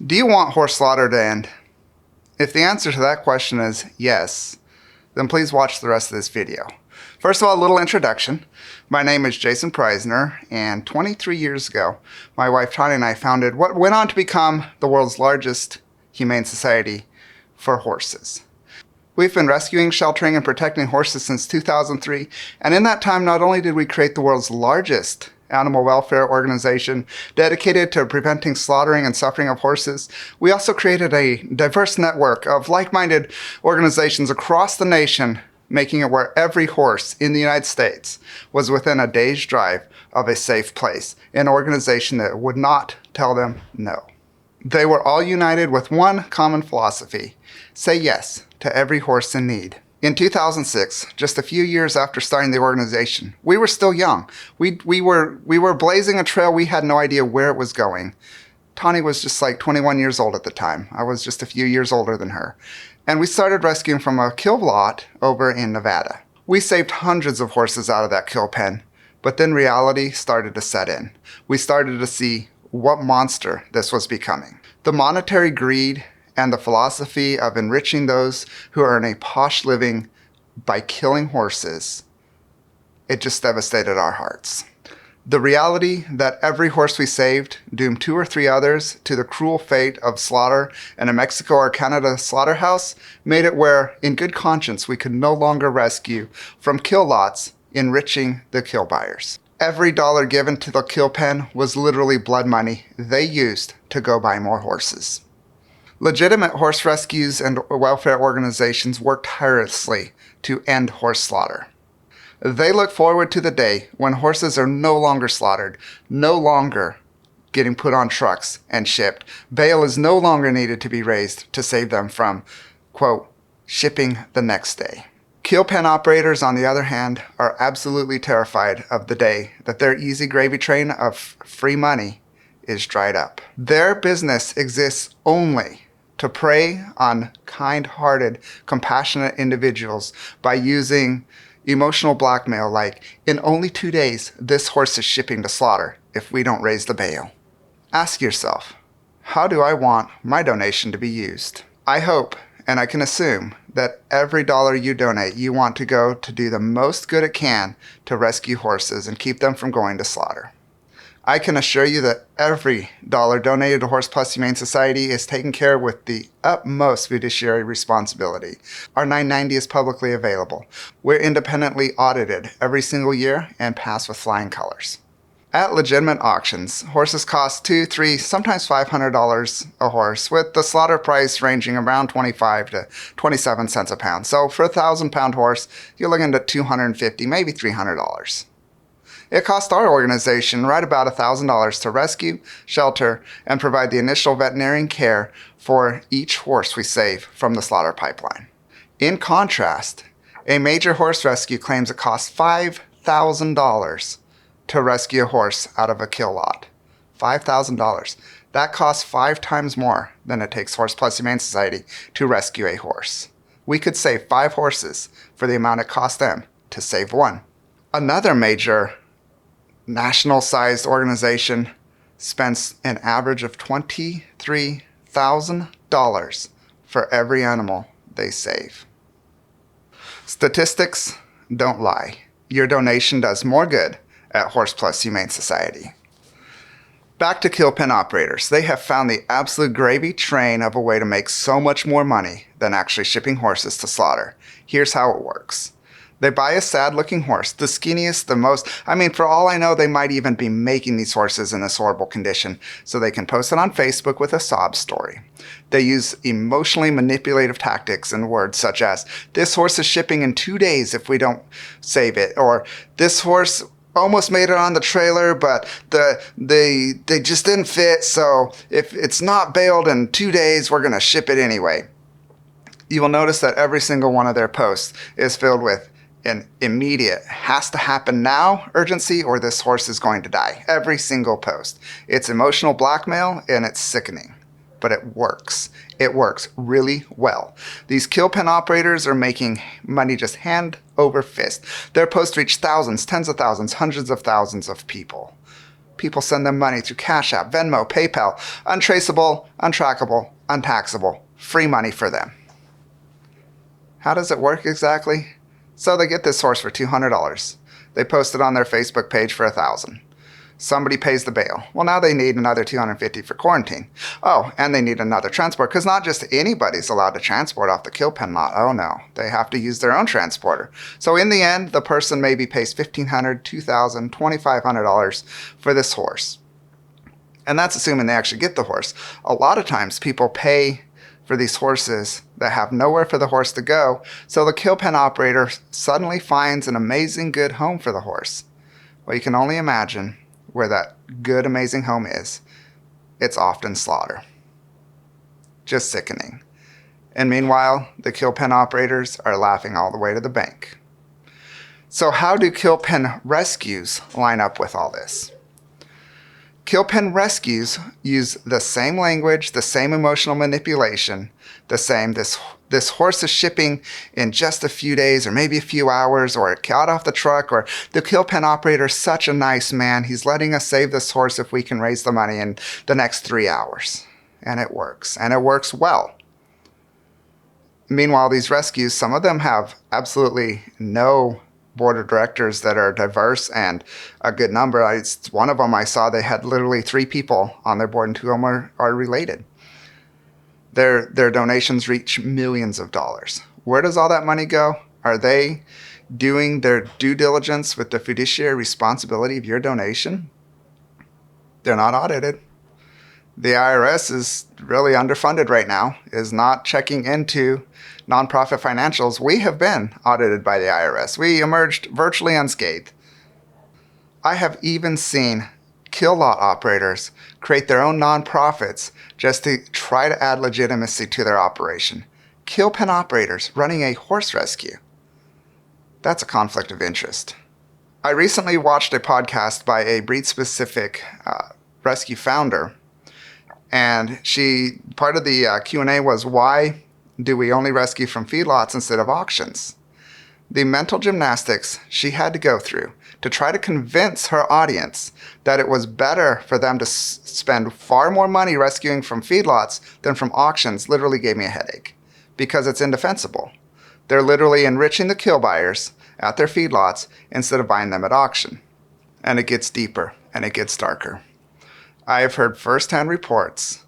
Do you want horse slaughter to end? If the answer to that question is yes, then please watch the rest of this video. First of all, a little introduction. My name is Jason Preisner, and 23 years ago, my wife Tanya and I founded what went on to become the world's largest humane society for horses. We've been rescuing, sheltering, and protecting horses since 2003, and in that time, not only did we create the world's largest animal welfare organization dedicated to preventing slaughtering and suffering of horses, we also created a diverse network of like-minded organizations across the nation, making it where every horse in the United States was within a day's drive of a safe place, an organization that would not tell them no. They were all united with one common philosophy: say yes to every horse in need. In 2006, just a few years after starting the organization, we were still young. We were blazing a trail. We had no idea where it was going. Tawny was just like 21 years old at the time. I was just a few years older than her. And we started rescuing from a kill lot over in Nevada. We saved hundreds of horses out of that kill pen, but then reality started to set in. We started to see what monster this was becoming. The monetary greed and the philosophy of enriching those who earn a posh living by killing horses, it just devastated our hearts. The reality that every horse we saved doomed 2 or 3 others to the cruel fate of slaughter in a Mexico or Canada slaughterhouse made it where, in good conscience, we could no longer rescue from kill lots, enriching the kill buyers. Every dollar given to the kill pen was literally blood money they used to go buy more horses. Legitimate horse rescues and welfare organizations work tirelessly to end horse slaughter. They look forward to the day when horses are no longer slaughtered, no longer getting put on trucks and shipped. Bail is no longer needed to be raised to save them from, quote, shipping the next day. Kill pen operators, on the other hand, are absolutely terrified of the day that their easy gravy train of free money is dried up. Their business exists only to prey on kind-hearted, compassionate individuals by using emotional blackmail like, in only 2 days, this horse is shipping to slaughter if we don't raise the bail. Ask yourself, how do I want my donation to be used? I hope, and I can assume, that every dollar you donate, you want to go to do the most good it can to rescue horses and keep them from going to slaughter. I can assure you that every dollar donated to Horse Plus Humane Society is taken care of with the utmost fiduciary responsibility. Our 990 is publicly available. We're independently audited every single year and pass with flying colors. At legitimate auctions, horses cost $200, $300, sometimes $500 a horse, with the slaughter price ranging around 25 to 27 cents a pound. So for a 1,000-pound horse, you're looking at $250, maybe $300. It cost our organization right about $1,000 to rescue, shelter, and provide the initial veterinarian care for each horse we save from the slaughter pipeline. In contrast, a major horse rescue claims it costs $5,000 to rescue a horse out of a kill lot. $5,000. That costs 5 times more than it takes Horse Plus Humane Society to rescue a horse. We could save 5 horses for the amount it cost them to save 1. Another major national-sized organization spends an average of $23,000 for every animal they save. Statistics don't lie. Your donation does more good at Horse Plus Humane Society. Back to kill pen operators. They have found the absolute gravy train of a way to make so much more money than actually shipping horses to slaughter. Here's how it works. They buy a sad-looking horse, the skinniest, for all I know, they might even be making these horses in this horrible condition so they can post it on Facebook with a sob story. They use emotionally manipulative tactics and words such as, this horse is shipping in 2 days if we don't save it, or this horse almost made it on the trailer, but they just didn't fit, so if it's not bailed in 2 days, we're going to ship it anyway. You will notice that every single one of their posts is filled with an immediate, has to happen now urgency, or this horse is going to die. Every single post. It's emotional blackmail and it's sickening, but it works. It works really well. These kill pen operators are making money just hand over fist. Their posts reach thousands, tens of thousands, hundreds of thousands of people. People send them money through Cash App, Venmo, PayPal, untraceable, untrackable, untaxable, free money for them. How does it work exactly? So they get this horse for $200. They post it on their Facebook page for $1,000. Somebody pays the bail. Well, now they need another $250 for quarantine. Oh, and they need another transport, because not just anybody's allowed to transport off the kill pen lot. Oh no, they have to use their own transporter. So in the end, the person maybe pays $1,500, $2,000, $2,500 for this horse. And that's assuming they actually get the horse. A lot of times people pay for these horses that have nowhere for the horse to go, so the kill pen operator suddenly finds an amazing good home for the horse. Well, you can only imagine where that good, amazing home is. It's often slaughter. Just sickening. And meanwhile, the kill pen operators are laughing all the way to the bank. So how do kill pen rescues line up with all this? Kill pen rescues use the same language, the same emotional manipulation, the same, this horse is shipping in just a few days or maybe a few hours, or it got off the truck, or the kill pen operator is such a nice man, he's letting us save this horse if we can raise the money in the next 3 hours. And it works well. Meanwhile, these rescues, some of them have absolutely no board of directors that are diverse, and a good number. One of them I saw, they had literally 3 people on their board, and 2 of them are related. Their donations reach millions of dollars. Where does all that money go? Are they doing their due diligence with the fiduciary responsibility of your donation? They're not audited. The IRS is really underfunded right now, is not checking into nonprofit financials. We have been audited by the IRS. We emerged virtually unscathed. I have even seen kill lot operators create their own nonprofits just to try to add legitimacy to their operation. Kill pen operators running a horse rescue. That's a conflict of interest. I recently watched a podcast by a breed-specific rescue founder, and part of the Q&A was, why do we only rescue from feedlots instead of auctions? The mental gymnastics she had to go through to try to convince her audience that it was better for them to spend far more money rescuing from feedlots than from auctions literally gave me a headache, because it's indefensible. They're literally enriching the kill buyers at their feedlots instead of buying them at auction. And it gets deeper and it gets darker. I have heard firsthand reports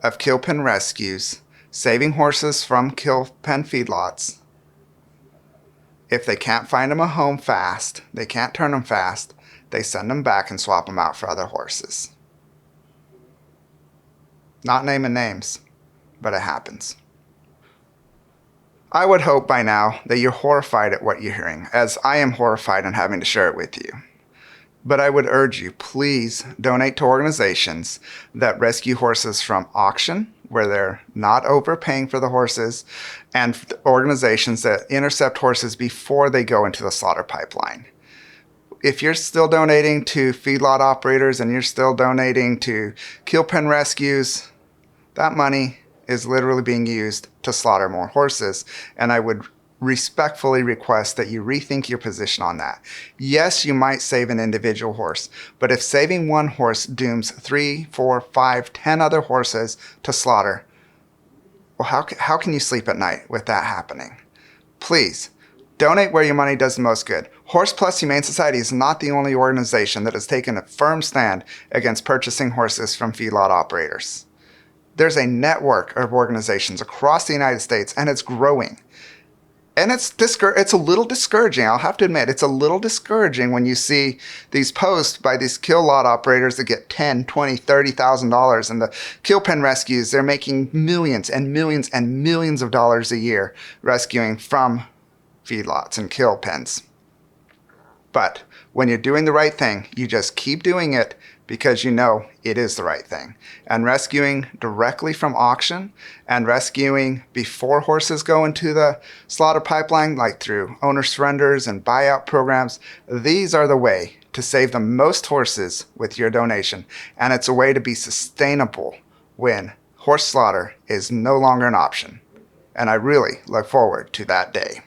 of kill pen rescues saving horses from kill pen feedlots. If they can't find them a home fast, they can't turn them fast, they send them back and swap them out for other horses. Not naming names, but it happens. I would hope by now that you're horrified at what you're hearing, as I am horrified in having to share it with you. But I would urge you, please donate to organizations that rescue horses from auction, where they're not overpaying for the horses, and organizations that intercept horses before they go into the slaughter pipeline. If you're still donating to feedlot operators and you're still donating to kill pen rescues, that money is literally being used to slaughter more horses, and I would respectfully request that you rethink your position on that. Yes, you might save an individual horse, but if saving one horse dooms 3, 4, 5, 10 other horses to slaughter, well, how can you sleep at night with that happening? Please, donate where your money does the most good. Plus Humane Society is not the only organization that has taken a firm stand against purchasing horses from feedlot operators. There's a network of organizations across the United States, and it's growing. And it's a little discouraging. I'll have to admit, it's a little discouraging when you see these posts by these kill lot operators that get $10,000, $20,000, $30,000, and the kill pen rescues, they're making millions and millions and millions of dollars a year rescuing from feedlots and kill pens. But when you're doing the right thing, you just keep doing it because you know it is the right thing. And rescuing directly from auction and rescuing before horses go into the slaughter pipeline, like through owner surrenders and buyout programs, these are the way to save the most horses with your donation. And it's a way to be sustainable when horse slaughter is no longer an option. And I really look forward to that day.